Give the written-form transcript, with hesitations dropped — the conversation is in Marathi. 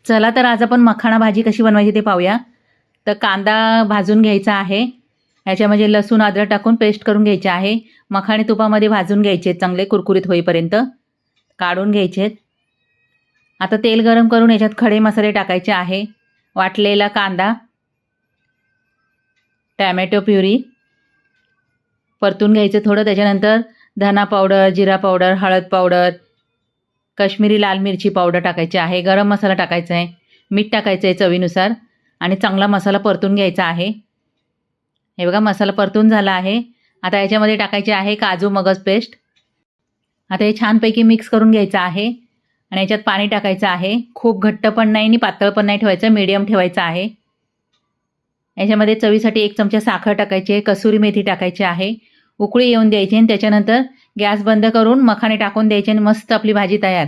चला तर आज आपण मखाणा भाजी कशी बनवायची ते पाहूया. तर कांदा भाजून घ्यायचा आहे. ह्याच्यामध्ये लसूण अद्रक टाकून पेस्ट करून घ्यायचे आहे. मखाणे तुपामध्ये भाजून घ्यायचे चांगले कुरकुरीत होईपर्यंत काढून घ्यायचे. आता तेल गरम करून याच्यात खडे मसाले टाकायचे आहे. वाटलेला कांदा, टॅमॅटो प्युरी परतून घ्यायचं थोडं. त्याच्यानंतर धना पावडर, जिरा पावडर, हळद पावडर, काश्मीरी लाल मिरची पावडर टाकायची आहे. गरम मसाला टाकायचा आहे. मीठ टाकायचं आहे चवीनुसार आणि चांगला मसाला परतून घ्यायचा आहे. हे बघा मसाला परतून झाला आहे. आता याच्यामध्ये टाकायचे आहे काजू मगज पेस्ट. आता हे छानपैकी मिक्स करून घ्यायचं आहे आणि याच्यात पाणी टाकायचं आहे. खूप घट्ट पण नाही आणि पातळ पण नाही ठेवायचं, मीडियम ठेवायचं आहे. याच्यामध्ये चवीसाठी 1 चमचा साखर टाकायची आहे. कसुरी मेथी टाकायची आहे. उकळी येऊन द्यायची आणि त्याच्यानंतर गॅस बंद करून मखाणे टाकून द्यायचे आणि मस्त आपली भाजी तयार.